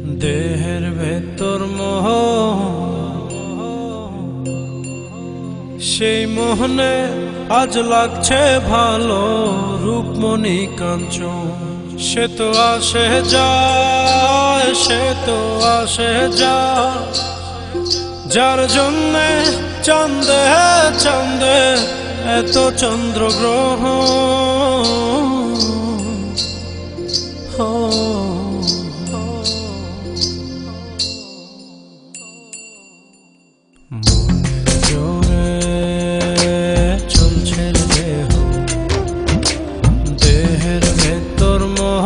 দেহের ভেতর মোহ, সেই মোহনে আজ লাগছে ভালো রূপমণি কাঞ্চন। সে তো আসে যায়, সে তো আসে যায়, যার জন্যে চাঁদে চাঁদে এত চন্দ্রগ্রহ। মনের জোরে চলছে দেহ, দেহের ভেতর মোহ,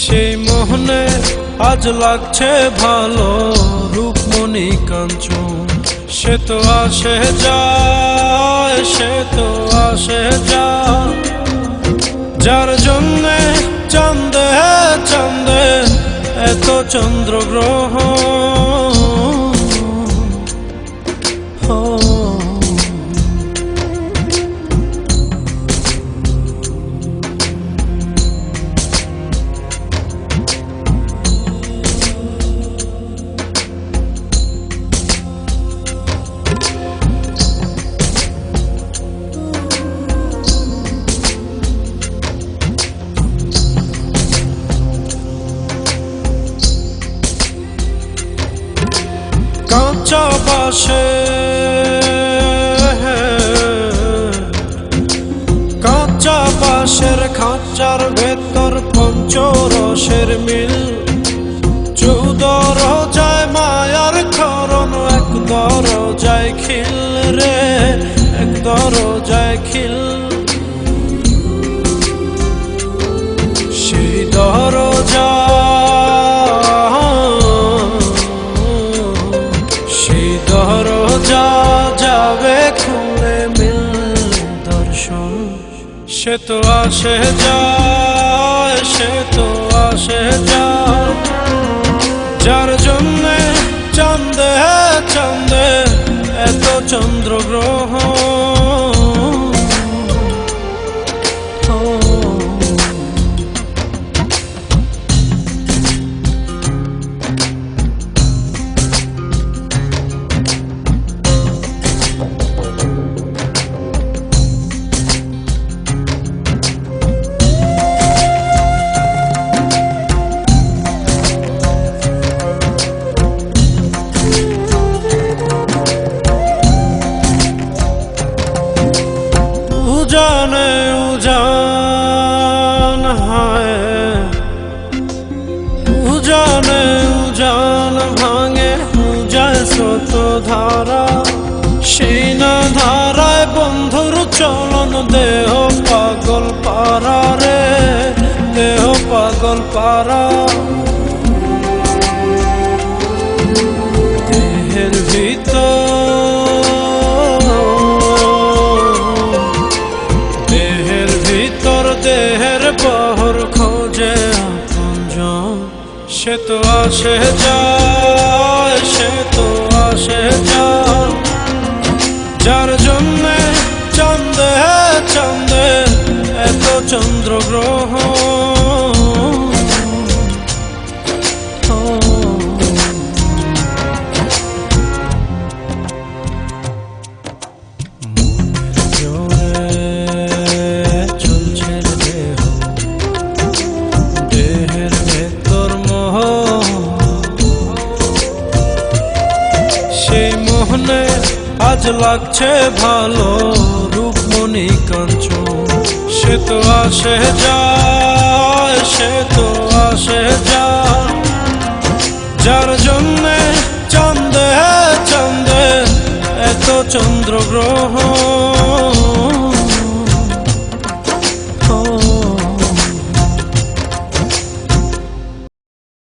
সেই মোহনে আজ লাগছে ভালো রূপমণি কাঞ্চন। সে তো আসে যায়, সে তো আসে যায়, যার জন্যে চাঁদে চাঁদে এত চন্দ্রগ্রহ। কাঁচা বাঁশে, কাঁচা বাঁশের খাঁচার ভেতর পঞ্চরসের মিল। 14 রোজায় মায়ার খরণ, এক দরজায় খিল রে, এক দরজায় খিল। সেই দরজা, দরজা যাবে খুলে মিল দর্শন। সে তো আসে যায়, সে তো আসে যায়, যার জন্যে চাঁদে চাঁদে এত চন্দ্রগ্রহ। উজানে উজান হয়, উজানে উজান ভাঙে, উজায় স্রোত ধারা। সেই না ধারায় বন্ধুর চলন, দেহ পাগল পারা রে, দেহ পাগল পারা। দেহের ভিতর, দেহের বহর খোঁজে আপনজন। সে তো আসে যায়, সে তো আসে যায়, যার জন্যে চাঁদে চাঁদে এত চন্দ্রগ্রহ। সেই মোহনে আজ লাগছে ভালো রূপমণি কাঞ্চন। সে তো আসে যায়, সে তো আসে যায়, যার জন্যে চাঁদে চাঁদে এত চন্দ্রগ্রহ।